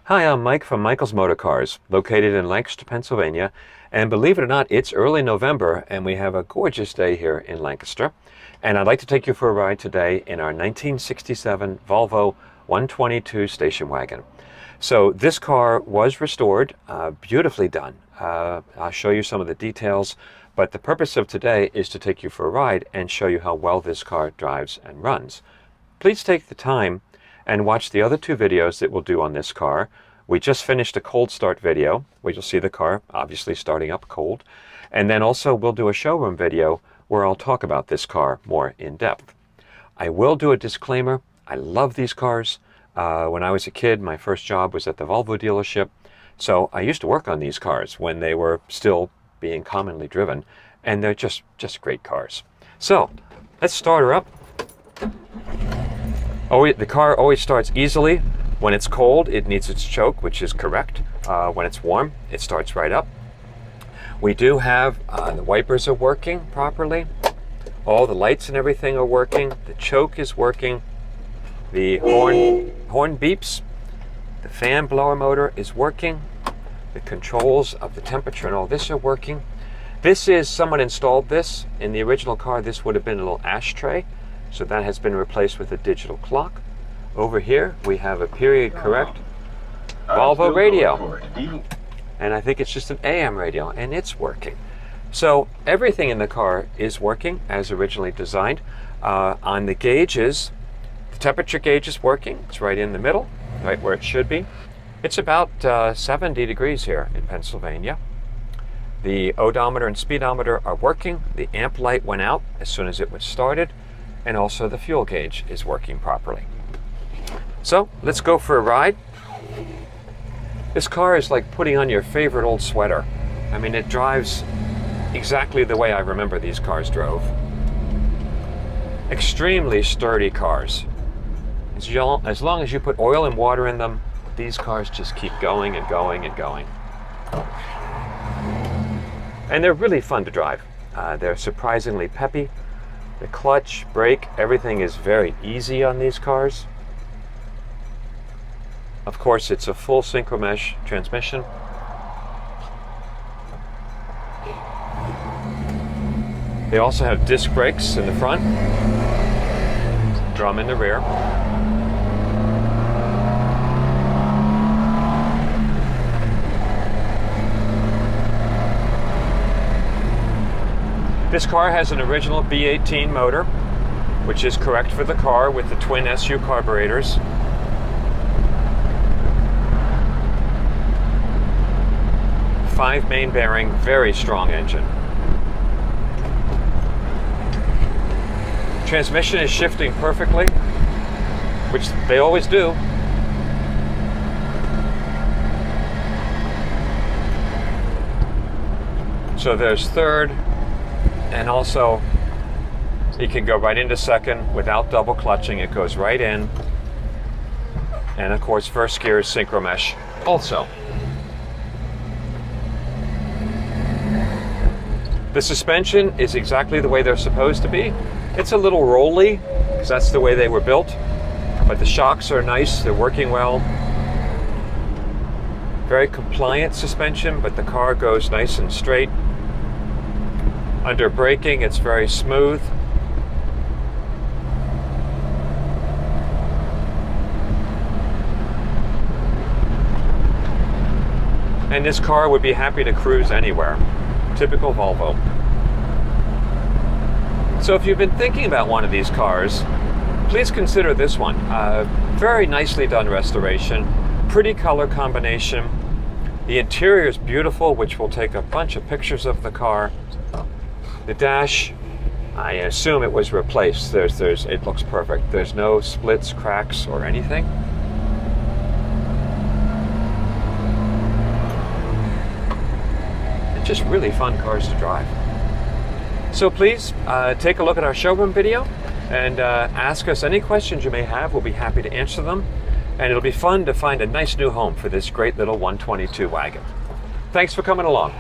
Hi, I'm Mike from Michael's Motor Cars, located in Lancaster, Pennsylvania. And believe it or not, it's early November and we have a gorgeous day here in Lancaster. And I'd like to take you for a ride today in our 1967 Volvo 122 station wagon. So this car was restored, beautifully done. I'll show you some of the details, but the purpose of today is to take you for a ride and show you how well this car drives and runs. Please take the time and watch the other two videos that we'll do on this car. We just finished a cold start video where you'll see the car obviously starting up cold. And then also we'll do a showroom video where I'll talk about this car more in depth. I will do a disclaimer. I love these cars. When I was a kid, my first job was at the Volvo dealership. So I used to work on these cars when they were still being commonly driven. And they're just great cars. So let's start her up. The car always starts easily. When it's cold, it needs its choke, which is correct. When it's warm, it starts right up. We do have the wipers are working properly. All the lights and everything are working. The choke is working. The horn beeps. The fan blower motor is working. The controls of the temperature and all this are working. This is, someone installed this. In the original car, this would have been a little ashtray. So that has been replaced with a digital clock. Over here, we have a period correct Volvo radio. And I think it's just an AM radio, and it's working. So everything in the car is working as originally designed. On the gauges, the temperature gauge is working. It's right in the middle, right where it should be. It's about 70 degrees here in Pennsylvania. The odometer and speedometer are working. The amp light went out as soon as it was started. And also the fuel gauge is working properly. So let's go for a ride. This car is like putting on your favorite old sweater. I mean, it drives exactly the way I remember these cars drove. Extremely sturdy cars. As long as you put oil and water in them, these cars just keep going and going and going. And they're really fun to drive. They're surprisingly peppy. The clutch, brake, everything is very easy on these cars. Of course, it's a full synchro-mesh transmission. They also have disc brakes in the front, drum in the rear. This car has an original B18 motor, which is correct for the car with the twin SU carburetors. Five main bearing, very strong engine. Transmission is shifting perfectly, which they always do. So there's third. And also, you can go right into second without double clutching. It goes right in. And of course, first gear is synchro mesh also. The suspension is exactly the way they're supposed to be. It's a little rolly, because that's the way they were built. But the shocks are nice, they're working well. Very compliant suspension, but the car goes nice and straight. Under braking, it's very smooth. And this car would be happy to cruise anywhere. Typical Volvo. So if you've been thinking about one of these cars, please consider this one. Very nicely done restoration, pretty color combination. The interior is beautiful, which we'll take a bunch of pictures of the car. The dash, I assume it was replaced. It looks perfect. There's no splits, cracks, or anything. It's just really fun cars to drive. So please take a look at our showroom video and ask us any questions you may have. We'll be happy to answer them. And it'll be fun to find a nice new home for this great little 122 wagon. Thanks for coming along.